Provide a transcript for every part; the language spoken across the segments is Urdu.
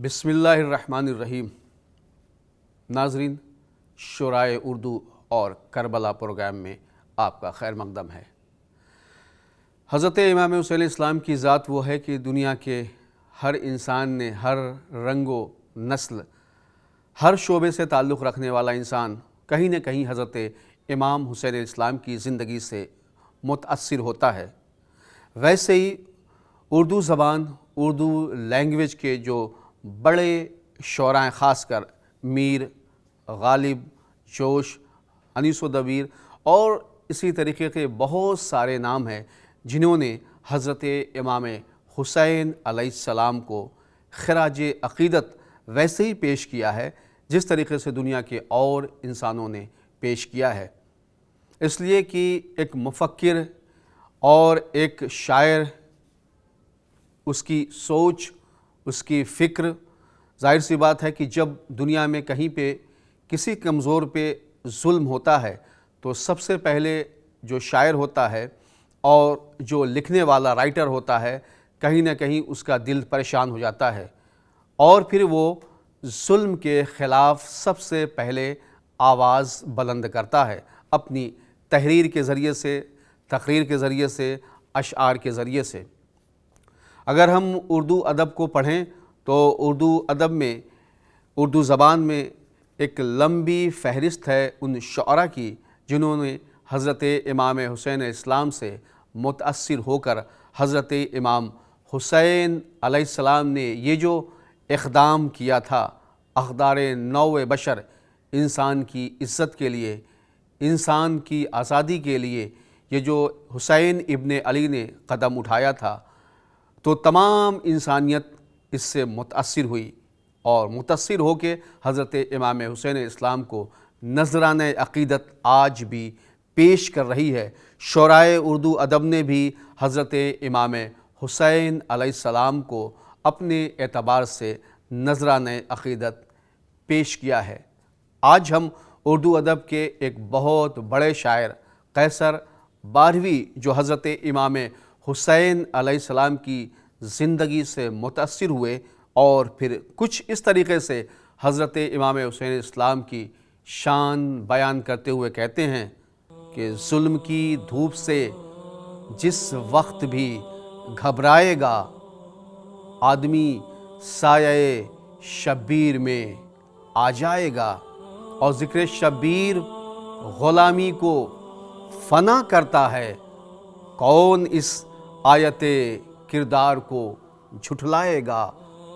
بسم اللہ الرحمن الرحیم۔ ناظرین، شورائے اردو اور کربلا پروگرام میں آپ کا خیر مقدم ہے۔ حضرت امام حسین علیہ السلام کی ذات وہ ہے کہ دنیا کے ہر انسان نے، ہر رنگ و نسل، ہر شعبے سے تعلق رکھنے والا انسان کہیں نہ کہیں حضرت امام حسین علیہ السلام کی زندگی سے متاثر ہوتا ہے۔ ویسے ہی اردو زبان، اردو لینگویج کے جو بڑے شعراء، خاص کر میر، غالب، جوش، انیس و دبیر اور اسی طریقے کے بہت سارے نام ہیں جنہوں نے حضرت امام حسین علیہ السلام کو خراج عقیدت ویسے ہی پیش کیا ہے جس طریقے سے دنیا کے اور انسانوں نے پیش کیا ہے۔ اس لیے کہ ایک مفکر اور ایک شاعر، اس کی سوچ، اس کی فکر، ظاہر سی بات ہے کہ جب دنیا میں کہیں پہ کسی کمزور پہ ظلم ہوتا ہے تو سب سے پہلے جو شاعر ہوتا ہے اور جو لکھنے والا رائٹر ہوتا ہے، کہیں نہ کہیں اس کا دل پریشان ہو جاتا ہے اور پھر وہ ظلم کے خلاف سب سے پہلے آواز بلند کرتا ہے، اپنی تحریر کے ذریعے سے، تقریر کے ذریعے سے، اشعار کے ذریعے سے۔ اگر ہم اردو ادب کو پڑھیں تو اردو ادب میں، اردو زبان میں ایک لمبی فہرست ہے ان شعراء کی جنہوں نے حضرت امام حسین علیہ السلام سے متاثر ہو کر حضرت امام حسین علیہ السلام نے یہ جو اقدام کیا تھا، اقدار نوع بشر، انسان کی عزت کے لیے، انسان کی آزادی کے لیے یہ جو حسین ابن علی نے قدم اٹھایا تھا، تو تمام انسانیت اس سے متاثر ہوئی اور متاثر ہو کے حضرت امام حسین علیہ السلام کو نذرانہ عقیدت آج بھی پیش کر رہی ہے۔ شعرائے اردو ادب نے بھی حضرت امام حسین علیہ السلام کو اپنے اعتبار سے نذرانہ عقیدت پیش کیا ہے۔ آج ہم اردو ادب کے ایک بہت بڑے شاعر قیصر باروی جو حضرت امام حسین علیہ السلام کی زندگی سے متاثر ہوئے اور پھر کچھ اس طریقے سے حضرت امام حسین علیہ السلام کی شان بیان کرتے ہوئے کہتے ہیں کہ ظلم کی دھوپ سے جس وقت بھی گھبرائے گا، آدمی سایہ شبیر میں آ جائے گا، اور ذکر شبیر غلامی کو فنا کرتا ہے، کون اس آیت کردار کو جھٹلائے گا،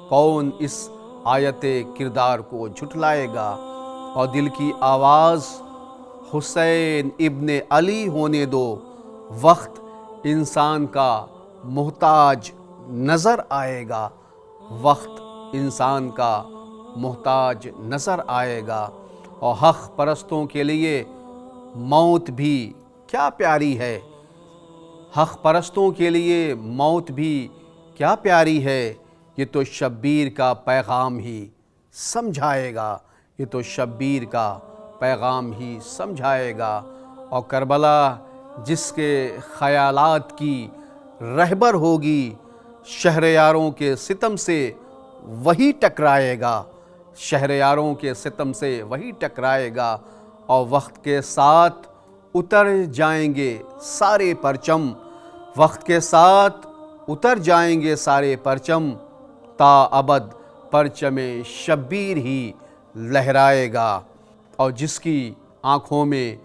کون اس آیت کردار کو جھٹلائے گا، اور دل کی آواز حسین ابن علی ہونے دو، وقت انسان کا محتاج نظر آئے گا، وقت انسان کا محتاج نظر آئے گا، اور حق پرستوں کے لیے موت بھی کیا پیاری ہے، حق پرستوں کے لیے موت بھی کیا پیاری ہے، یہ تو شبیر کا پیغام ہی سمجھائے گا، یہ تو شبیر کا پیغام ہی سمجھائے گا، اور کربلا جس کے خیالات کی رہبر ہوگی، شہریاروں کے ستم سے وہی ٹکرائے گا، شہریاروں کے ستم سے وہی ٹکرائے گا، اور وقت کے ساتھ اتر جائیں گے سارے پرچم، وقت کے ساتھ اتر جائیں گے سارے پرچم، تا ابد پرچم شبیر ہی لہرائے گا، اور جس کی آنکھوں میں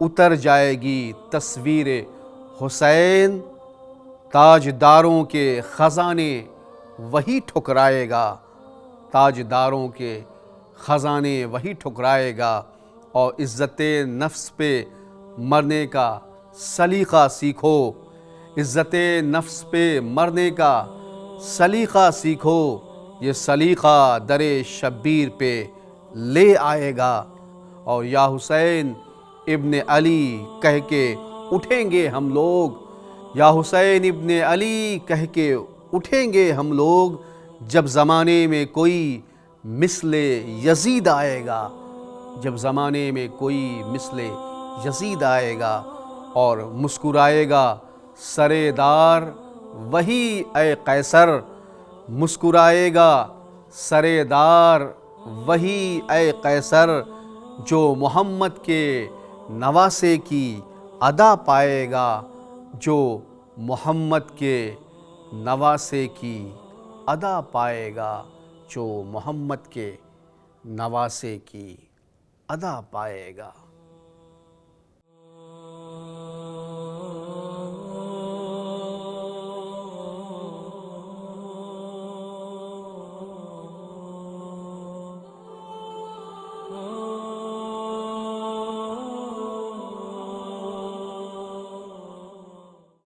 اتر جائے گی تصویر حسین، تاجداروں کے خزانے وہی ٹھکرائے گا، تاجداروں کے خزانے وہی ٹھکرائے گا، اور عزت نفس پہ مرنے کا سلیقہ سیکھو، عزت نفس پہ مرنے کا سلیقہ سیکھو، یہ سلیقہ در شبیر پہ لے آئے گا، اور یا حسین ابن علی کہہ کے اٹھیں گے ہم لوگ، یا حسین ابن علی کہہ کے اٹھیں گے ہم لوگ، جب زمانے میں کوئی مثل یزید آئے گا، جب زمانے میں کوئی مثل یزید آئے گا، اور مسکرائے گا سرے دار وہی اے قیصر، مسکرائے گا سرے دار وہی اے قیصر جو محمد کے نواسے کی ادا پائے گا، جو محمد کے نواسے کی ادا پائے گا، جو محمد کے نواسے کی ادا پائے گا۔